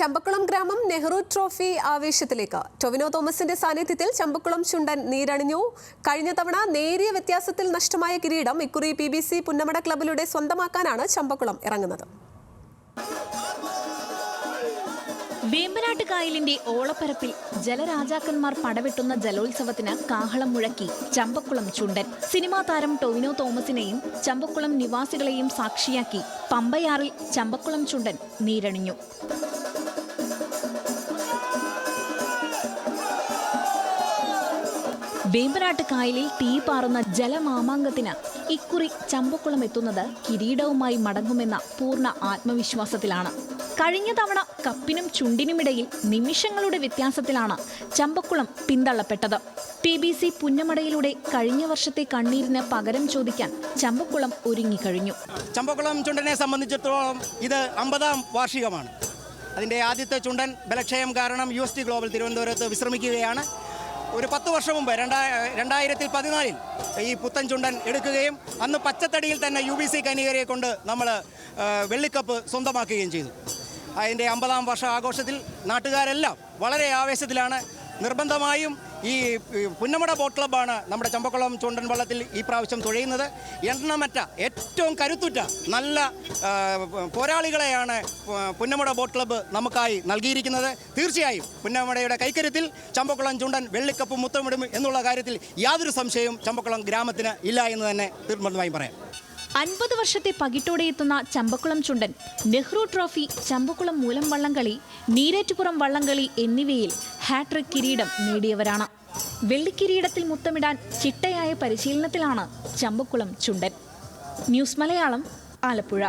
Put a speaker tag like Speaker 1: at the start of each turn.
Speaker 1: ചമ്പക്കുളം ഗ്രാമം നെഹ്റു ട്രോഫി ആവേശത്തിലേക്ക്. ടൊവിനോ തോമസിന്റെ സാന്നിധ്യത്തിൽ ചമ്പക്കുളം ചുണ്ടൻ നീരണിഞ്ഞു. കഴിഞ്ഞ തവണ നേരിയ വ്യത്യാസത്തിൽ നഷ്ടമായ കിരീടം ഇക്കുറി PBC പുന്നമട ക്ലബിലൂടെ സ്വന്തമാക്കാനാണ് ചമ്പക്കുളം ഇറങ്ങുന്നത്.
Speaker 2: വേമ്പനാട്ട് കായലിന്റെ ഓളപ്പരപ്പിൽ ജലരാജാക്കന്മാർ പടവെട്ടുന്ന ജലോത്സവത്തിന് കാഹളം മുഴക്കി ചമ്പക്കുളം ചുണ്ടൻ. സിനിമാ താരം ടൊവിനോ തോമസിനെയും ചമ്പക്കുളം നിവാസികളെയും സാക്ഷിയാക്കി പമ്പയാറിൽ ചമ്പക്കുളം ചുണ്ടൻ നീരണിഞ്ഞു. വേമ്പനാട്ട് കായലിൽ തീ പാറുന്ന ജലമാമാങ്കത്തിന് ഇക്കുറി ചമ്പക്കുളം എത്തുന്നത് കിരീടവുമായി മടങ്ങുമെന്ന പൂർണ്ണ ആത്മവിശ്വാസത്തിലാണ്. കഴിഞ്ഞ തവണ കപ്പിനും ചുണ്ടിനുമിടയിൽ നിമിഷങ്ങളുടെ വ്യത്യാസത്തിലാണ് ചമ്പക്കുളം പിന്തള്ളപ്പെട്ടത്. PBC പുന്നമടയിലൂടെ കഴിഞ്ഞ വർഷത്തെ കണ്ണീരിന് പകരം ചോദിക്കാൻ ചമ്പക്കുളം ഒരുങ്ങിക്കഴിഞ്ഞു.
Speaker 3: ചമ്പക്കുളം ചുണ്ടനെ സംബന്ധിച്ചിടത്തോളം ഇത് 50ാം വാർഷികമാണ്. അതിൻ്റെ ആദ്യത്തെ ചുണ്ടൻ ബലക്ഷയം കാരണം UST ഗ്ലോബൽ തിരുവനന്തപുരത്ത് വിശ്രമിക്കുകയാണ്. ഒരു 10 വർഷം മുമ്പ് 2014 ഈ പുത്തൻ ചുണ്ടൻ എടുക്കുകയും അന്ന് പച്ചത്തടിയിൽ തന്നെ UBC കനികരെ കൊണ്ട് നമ്മൾ വെള്ളിക്കപ്പ് സ്വന്തമാക്കുകയും ചെയ്തു. അതിൻ്റെ 50ാം വർഷ ആഘോഷത്തിൽ നാട്ടുകാരെല്ലാം വളരെ ആവേശത്തിലാണ്. നിർബന്ധമായും ഈ പുന്നമട ബോട്ട് ക്ലബ്ബാണ് നമ്മുടെ ചമ്പക്കുളം ചുണ്ടൻ വള്ളത്തിൽ ഈ പ്രാവശ്യം തുഴയുന്നത്. എണ്ണമറ്റ ഏറ്റവും കരുത്തുറ്റ നല്ല പോരാളികളെയാണ് പുന്നമട ബോട്ട് ക്ലബ്ബ് നമുക്കായി നൽകിയിരിക്കുന്നത്. തീർച്ചയായും പുന്നമടയുടെ കൈക്കരുത്തിൽ ചമ്പക്കുളം ചുണ്ടൻ വെള്ളിക്കപ്പ് മുത്തമിടും എന്നുള്ള കാര്യത്തിൽ യാതൊരു സംശയവും ചമ്പക്കുളം ഗ്രാമത്തിന് ഇല്ല എന്ന് തന്നെ നിർബന്ധമായും പറയാം.
Speaker 2: 50 വർഷത്തെ പകിട്ടോടെ എത്തുന്ന ചമ്പക്കുളം ചുണ്ടൻ നെഹ്റു ട്രോഫി, ചമ്പക്കുളം മൂലം വള്ളംകളി, നീരേറ്റുപുറം വള്ളംകളി എന്നിവയിൽ ഹാട്രിക് കിരീടം നേടിയവരാണ്. വെള്ളിക്കിരീടത്തിൽ മുത്തമിടാൻ ചിട്ടയായ പരിശീലനത്തിലാണ് ചമ്പക്കുളം ചുണ്ടൻ. ന്യൂസ് മലയാളം, ആലപ്പുഴ.